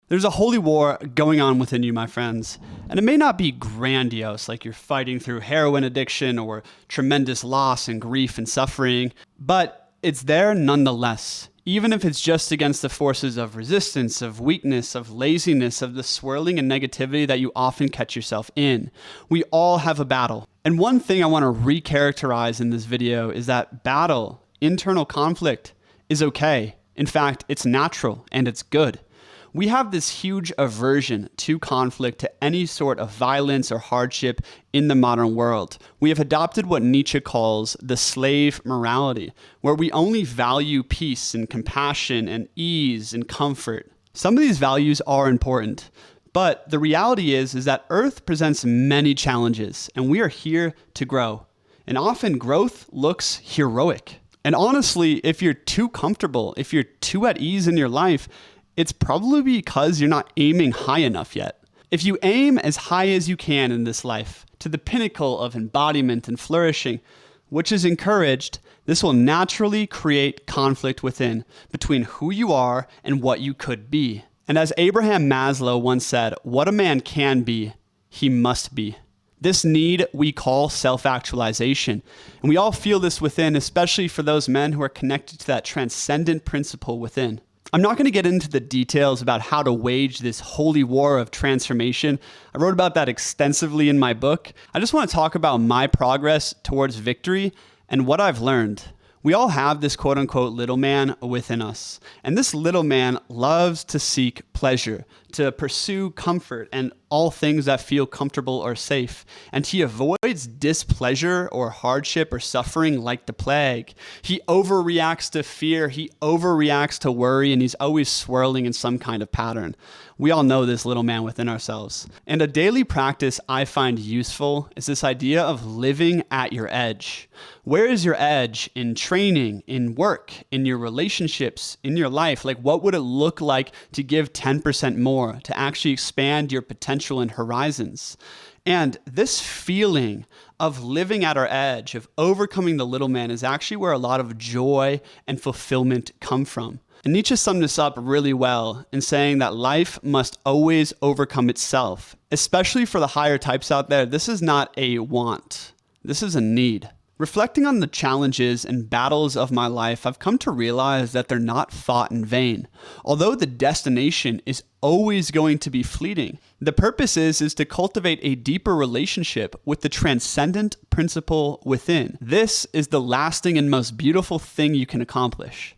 There's a holy war going on within you, my friends, and it may not be grandiose, like you're fighting through heroin addiction or tremendous loss and grief and suffering, but it's there nonetheless, even if it's just against the forces of resistance, of weakness, of laziness, of the swirling and negativity that you often catch yourself in. We all have a battle. And one thing I want to recharacterize in this video is that battle, internal conflict, is okay. In fact, it's natural and it's good. We have this huge aversion to conflict, to any sort of violence or hardship in the modern world. We have adopted what Nietzsche calls the slave morality, where we only value peace and compassion and ease and comfort. Some of these values are important, but the reality is that Earth presents many challenges, and we are here to grow. And often growth looks heroic. And honestly, if you're too comfortable, if you're too at ease in your life, it's probably because you're not aiming high enough yet. If you aim as high as you can in this life, to the pinnacle of embodiment and flourishing, which is encouraged, this will naturally create conflict within, between who you are and what you could be. And as Abraham Maslow once said, what a man can be, he must be. This need we call self-actualization. And we all feel this within, especially for those men who are connected to that transcendent principle within. I'm not going to get into the details about how to wage this holy war of transformation. I wrote about that extensively in my book. I just want to talk about my progress towards victory and what I've learned. We all have this quote unquote little man within us. And this little man loves to seek pleasure, to pursue comfort and all things that feel comfortable or safe. And he avoids displeasure or hardship or suffering like the plague. He overreacts to fear, he overreacts to worry, and he's always swirling in some kind of pattern. We all know this little man within ourselves. And a daily practice I find useful is this idea of living at your edge. Where is your edge in training, in work, in your relationships, in your life? Like, what would it look like to give 10% more, to actually expand your potential and horizons? And this feeling of living at our edge, of overcoming the little man, is actually where a lot of joy and fulfillment come from. And Nietzsche summed this up really well in saying that life must always overcome itself. Especially for the higher types out there, this is not a want. This is a need. Reflecting on the challenges and battles of my life, I've come to realize that they're not fought in vain. Although the destination is always going to be fleeting, the purpose is to cultivate a deeper relationship with the transcendent principle within. This is the lasting and most beautiful thing you can accomplish.